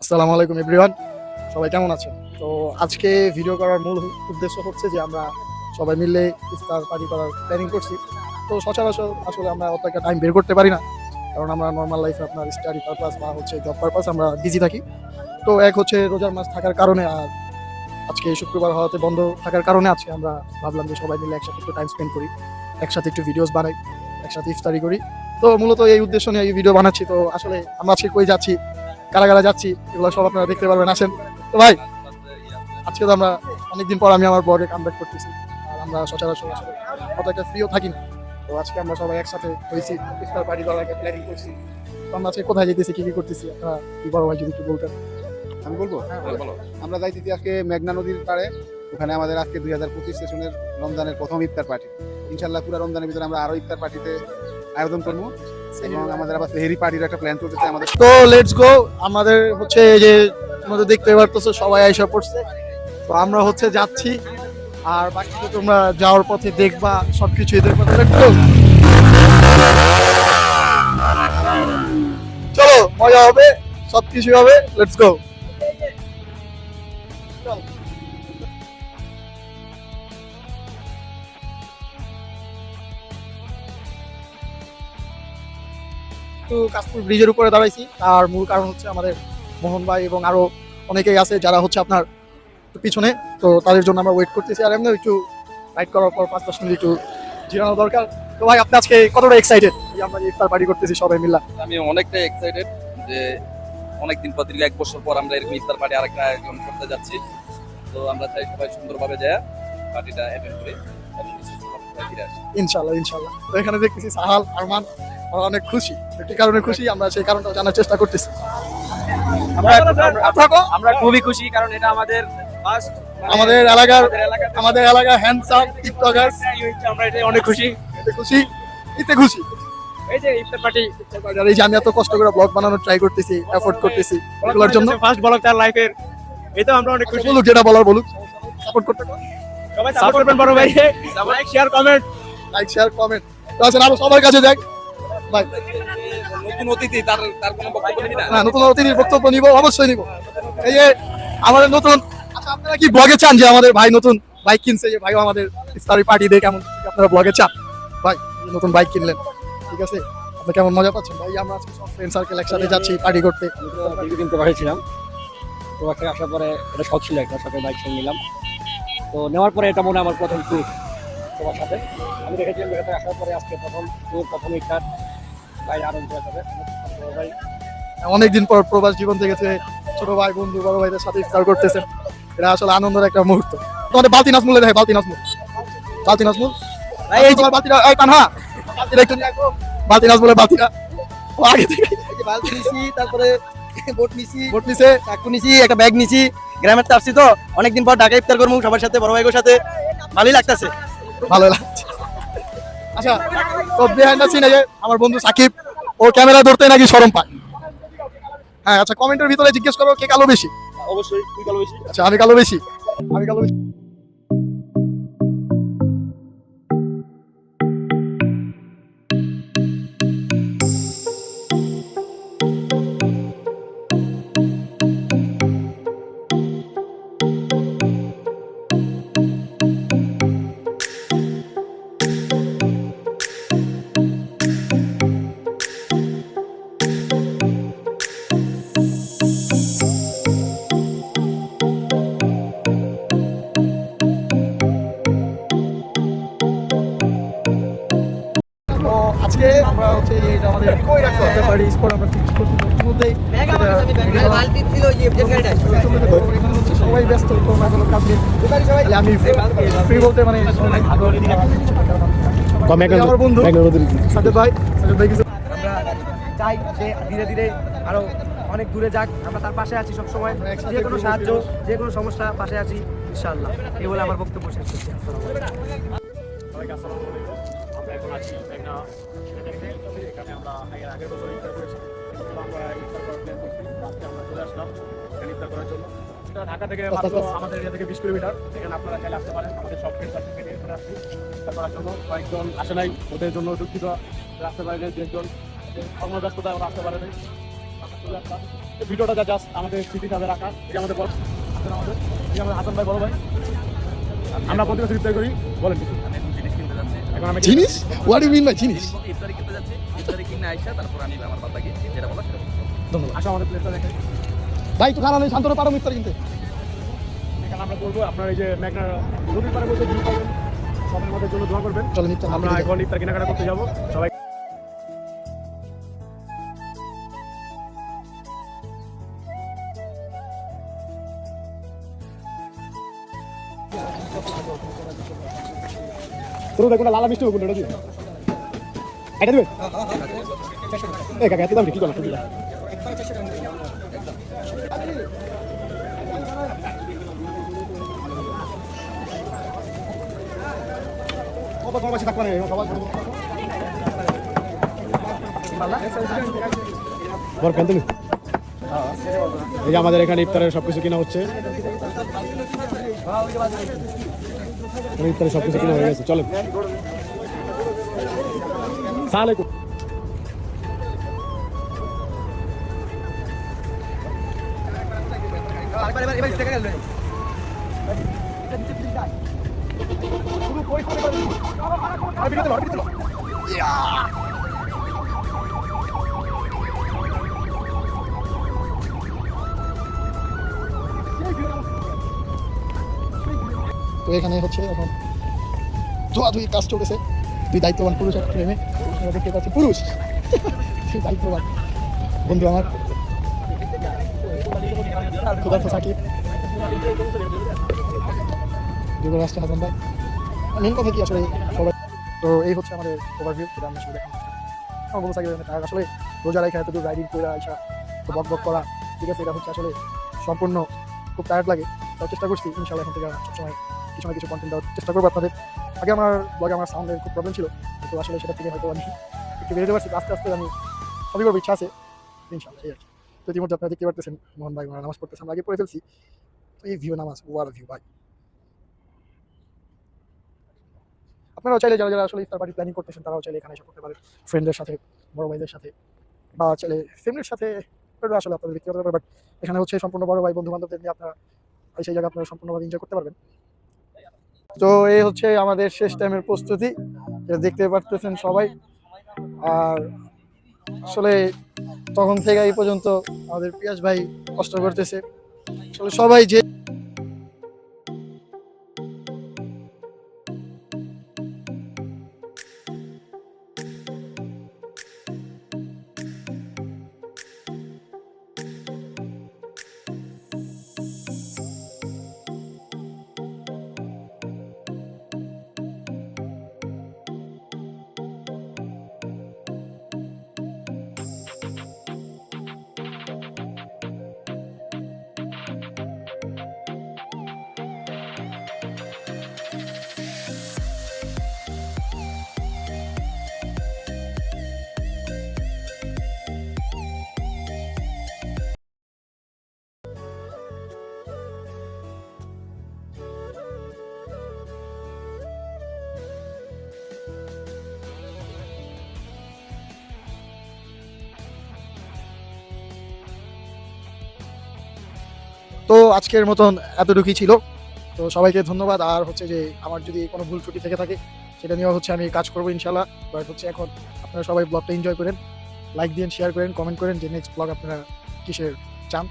আসসালামু আলাইকুম এভরিওয়ান, সবাই কেমন আছেন? তো আজকে ভিডিও করার মূল উদ্দেশ্য হচ্ছে যে আমরা সবাই মিলে ইফতার পার্টি করার প্ল্যানিং করছি। তো সচরাচর আসলে আমরা অত একটা টাইম বের করতে পারি না, কারণ আমরা নর্মাল লাইফে আপনার স্টাডি পারপাস বা হচ্ছে জব পারপাস আমরা বিজি থাকি। তো এক হচ্ছে রোজার মাস থাকার কারণে, আর আজকে শুক্রবার হওয়াতে বন্ধ থাকার কারণে আজকে আমরা ভাবলাম যে সবাই মিলে একসাথে একটু টাইম স্পেন্ড করি, একসাথে একটু ভিডিওস বানাই, একসাথে ইফতারি করি। তো মূলত এই উদ্দেশ্য নিয়ে এই ভিডিও বানাচ্ছি। তো আসলে আমরা আজকে কই যাচ্ছি, কারা কারা যাচ্ছি, এগুলো সব আপনারা দেখতে পারবেন। আসেন তো ভাই, আজকে তো আমরা অনেকদিন পর আমি আমার ব্লগে কামব্যাক করতেছি, আর আমরা সচরাচর আসলে অত একটা ফ্রিও থাকি না। তো আজকে আমরা সবাই একসাথে হয়েছি, ইফতার পার্টি করার একটা প্ল্যানিং করছি। তো আমরা আজকে কোথায় যেতেছি, কি কি করতেছি, আপনারা কি বড় ভাই যদি একটু বলতেন। আমি বলবো। আমরা যাইতেছি আজকে মেঘনা নদীর পাড়ে। ওখানে আমাদের আজকে 2025 সেশনের রমজানের প্রথম ইফতার পার্টি। ইনশাল্লাহ পুরো রমজানের ভিতরে আমরা আরো ইফতার পার্টিতে আয়োজন করবো, এবং আমাদের আবার সেহরি পার্টির একটা প্ল্যান চলতেছে আমাদের। তো লেটস গো। আমাদের হচ্ছে এই যে তোমাদের দেখতে পারতেছো সবাই আইসা পড়ছে, তো আমরা হচ্ছে যাচ্ছি, আর বাকি তো তোমরা যাওয়ার পথে দেখবা, সবকিছুই দেখবা। চলো, মজা হবে, সবকিছু হবে, লেটস গো। একটু কাশপুর ব্রিজের উপরে দাঁড়াইছি, তার মূল কারণ হচ্ছে আমাদের মোহন ভাই এবং আরো অনেকেই আছে যারা হচ্ছে আপনার একটু পিছনে, তো তাদের জন্য আমরা ওয়েট করতেছি। আর এমনি একটু রাইড করার পর 5-10 মিনিট একটু জিরানো দরকার। তো ভাই, আপনি আজকে কতটা এক্সাইটেড আমরা যে ইফতার পার্টি করতেছি সবাই মিলে? আমি অনেকটাই এক্সাইটেড যে অনেকদিন পর, দীর্ঘ 1 বছর পর আমরা এরকম ইফতার পার্টি আরেকটা আয়োজন করতে যাচ্ছি। তো আমরা চাই সবাই সুন্দরভাবে যায় পার্টিটা অ্যাটেন্ড করে ফিরে আসি ইনশাল্লাহ ইনশাল্লাহ। তো এখানে দেখতেছি সাহাল, আরমান, ওরা অনেক খুশি। একটি কারণে খুশি, আমরা সেই কারণটা জানার চেষ্টা করতেছি। আমরা খুবই খুশি, কারণ এটা আমাদের ফার্স্ট আমাদের এলাকার হ্যান্ডসাম টিকটকার। আমরা এটা অনেক খুশি। এতে খুশি এই যে ইফতার পার্টি, আর এই যে আমি এত কষ্ট করে ব্লগ বানানোর ট্রাই করতেছি, এফোর্ট করতেছি এগুলোর জন্য। ফার্স্ট ব্লগ তার লাইফের, এটা আমরা অনেক খুশি। বলুক, যেটা বলার বলুক, সাপোর্ট করতে সবাই সাপোর্ট করবেন বড় ভাই। Like share comment. তো আসেন আরো সবার কাছে যাক ভাই। নতুন অতিথি তার কোনো বক্তব্য নেই না? না, নতুন অতিথির বক্তব্য নিব, অবশ্যই নিব। এই যে আমাদের নতুন, আচ্ছা আপনারা কি ব্লগে চান যে আমাদের ভাই নতুন বাইক কিনছে, যে ভাইও আমাদের ইফতারি পার্টি দিয়ে কেমন আপনারা ব্লগে চান? ভাই নতুন বাইক কিনলেন, ঠিক আছে, আপনি কেমন মজা পাচ্ছেন? ভাই আমরা আজকে সব ফ্রেন্ড সার্কেল একসাথে যাচ্ছি পার্টি করতে। দীর্ঘদিন প্রবাসী ছিলাম, প্রবাসে আসার পরে এটা শখ ছিল একটা, সাথে বাইক কিনে নিলাম। তো নেওয়ার পরে এটা মনে হয় আমার প্রথম ট্যুর সবার সাথে। আমি দেখেছিলাম এখানে আসার পরে আজকে প্রথম ট্যুর, প্রথম ইফতার, ভাই আনন্দ হবে। ভাই অনেকদিন পর প্রবাস জীবন থেকে ছোট ভাই, বন্ধু, বড় ভাইদের সাথে ইফতার করতেছেন, এটা আসলে আনন্দের একটা মুহূর্ত। তোমাদের বালতি নাজমুলে দেখে, বালতি নাজমুল এই তোমার বালতিটা, এই কানহা বালতিটা একটু নিয়ে আসো। বালতি নাজমুলের বালতিটা ও আগে থেকে বালতি নিছি, তারপরে বোট নিছে, চাকু নিছি, একটা ব্যাগ নিছি। গ্রামের তো আসছি, তো অনেকদিন পর ঢাকা ইফতার করবো সবার সাথে, বড় ভাইয়ের সাথে, ভালোই লাগতেছে। ভালো লাগছে। আচ্ছা, তো বিহাইন্ড দ্য সিন, এই যে আমার বন্ধু সাকিব, ও ক্যামেরা ধরতে নাকি শরম পায়। হ্যাঁ, আচ্ছা কমেন্টের ভিতরে জিজ্ঞেস করো কে কালো বেশি। অবশ্যই তুই ভালো বেশি। আচ্ছা, আমি কালো বেশি। আজকে আমরা হচ্ছে এটা আমাদের পার্টি স্পট আমরা ফিক্স করতে মধ্যেই সবাই ব্যস্ত, কোনো কোনো কাজ নেই। আমি ফ্রি বলতে মানে আমার বন্ধু সাদেক ভাই কিছু আমরা চাই যে ধীরে ধীরে আরো অনেক দূরে যাক, আমরা তার পাশে আছি সবসময়, যে কোনো সাহায্য, যে কোনো সমস্যা পাশে আছি ইনশাআল্লাহ। এই বলে আমার বক্তব্য শেষ করছি। আমরা এখন আছি মেঘনা, এখানে আমরা আগের বছর ইফতার করেছি, আমরা ইফতার করার প্ল্যান করছি। আজকে আমরা চলে আসলাম এখানে ইফতার করার জন্য। এটা ঢাকা থেকে মাত্র আমাদের এরিয়া থেকে 20 কিলোমিটার। এখানে আপনারা চাইলে আসতে পারেন, আমাদের সব ফ্রেন্ড সার্কেলকে নিয়ে চলে আসছি ইফতার করার জন্য। কয়েকজন আসে নাই, ওদের জন্য দুঃখিত, আসতে পারে নাই, 2 জন কর্মব্যস্ততায় ওরা আসতে পারে নাই। এই ভিডিওটা যা জাস্ট আমাদের স্মৃতি তাদের রাখা, এই আমাদের বড় আমাদের এই আমাদের হাসান ভাই বড় ভাই। আমরা প্রতি বছর ইফতার করি, বলেন কিছু। আমি এখন জিনিস কিনতে যাচ্ছি, এখন আমি জিনিস হোয়াট ইউ মিন বাই জিনিস? ইফতারি কিনতে যাচ্ছি, ইফতারি কিনে আইসা তারপর আমি আমার বাবাকে যেটা বলা সেটা বলবো। ধন্যবাদ আসো আমাদের প্লেসটা দেখেন। ভাই একটু খারাপ নেই শান্তরা পারো ইফতার কিনতে। এখানে আমরা বলবো আপনার এই যে মেঘনা নদীর পাড়ে বসে ভিউ পাবেন, সবার মধ্যে জন্য দোয়া করবেন। চলো ইফতার আমরা এখন ইফতার কেনাকাটা করতে যাবো সবাই। তোর দেখুন লালা মিষ্টি কোনটা দিবে? এটা দিবে? এই কাকা এত দাম কি করলা? কত কম আছে থাকবে না সবাই বরকান তুমি এই যে আমাদের এখানে ইফতারের সবকিছু কিনা হচ্ছে, ইফতারের সবকিছু কিনা হয়ে গেছে। চলেন সালামালাইকুম। তো এখানে হচ্ছে এখন ধোয়াধুয়ি কাজ চলেছে। দুই দায়িত্ববান পুরুষ এক প্রেমে আমরা দেখতে পাচ্ছি পুরুষ দুই দায়িত্ববান বন্ধু আমার ক্ষুধার্ত সাকিব, যুবরাষ্ট্র হাসান ভাই। মেন কথা কি আসলে সবাই তো এই হচ্ছে আমাদের ওভারভিউ, যেটা আমি আসলে দেখানো আমার বন্ধু সাকিব আসলে রোজা রেখে এত দূর রাইডিং করে আসা, তো বক বক করা, ঠিক আছে, এটা হচ্ছে আসলে সম্পূর্ণ খুব টায়ার্ড লাগে। তাও চেষ্টা করছি ইনশাল্লাহ এখন থেকে সবসময় কিছু না কিছু কন্টেন্ট দেওয়ার চেষ্টা করবো আপনাদের। আগে আমার ব্লগে আমার সাউন্ডের খুব প্রবলেম ছিল, কিন্তু আসলে সেটা থেকে হয়তো আমি একটু বেরোতে পারছি। আস্তে আস্তে আমি সবই করবো, ইচ্ছা আছে ইনশাল্লাহ। এই আর কি। তো ইতিমধ্যে আপনারা দেখতে পারতেছেন মোহন ভাই ওনারা নামাজ পড়তেছে, আমরা আগে পড়ে ফেলছি। তো এই ভিউ নামাজ ওয়ার ভিউ ভাই। আপনারাও চাইলে যারা যারা আসলে ইফতার পার্টি প্ল্যানিং করতেছেন তারাও চাইলে এখানে এসে করতে পারেন, ফ্রেন্ডদের সাথে, বড় ভাইদের সাথে, বা চাইলে ফ্যামিলির সাথে। এটা আসলে আপনাদের ব্যক্তিগত ব্যাপার, বাট এখানে হচ্ছে সম্পূর্ণ বড় ভাই বন্ধু বান্ধবদের নিয়ে আপনারা সেই জায়গা আপনারা সম্পূর্ণভাবে এনজয় করতে পারবেন। তো এই হচ্ছে আমাদের শেষ টাইমের প্রস্তুতি, এটা দেখতে পারতেছেন সবাই। আর আসলে তখন থেকে এই পর্যন্ত আমাদের পিয়াস ভাই কষ্ট করতেছে, আসলে সবাই যে তো আজকের মতন এতটুকুই ছিল। তো সবাইকে ধন্যবাদ। আর হচ্ছে যে আমার যদি কোনো ভুল ত্রুটি থেকে থাকে সেটা নিয়েও হচ্ছে আমি কাজ করবো ইনশাল্লাহ। বাট হচ্ছে এখন আপনারা সবাই ব্লগটা এনজয় করেন, লাইক দিন, শেয়ার করেন, কমেন্ট করেন যে নেক্সট ব্লগ আপনারা কিসের চান।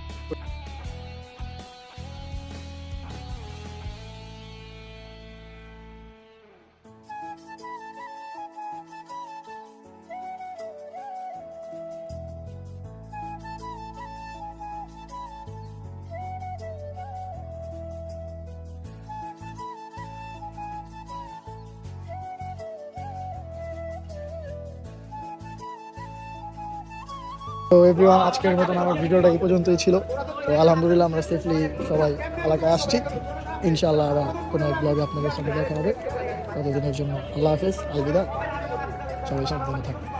তো এভরিওয়ান, আজকের মতন আমার ভিডিওটা এই পর্যন্তই ছিল। তো আলহামদুলিল্লাহ আমরা সেফলি সবাই এলাকায় আসছি। ইনশাআল্লাহ আবার কোনো এক ব্লগে আপনাদের সঙ্গে দেখা হবে। ততদিনের জন্য আল্লাহ হাফেজ, আলবিদা, সবাই সাবধানে থাকুন।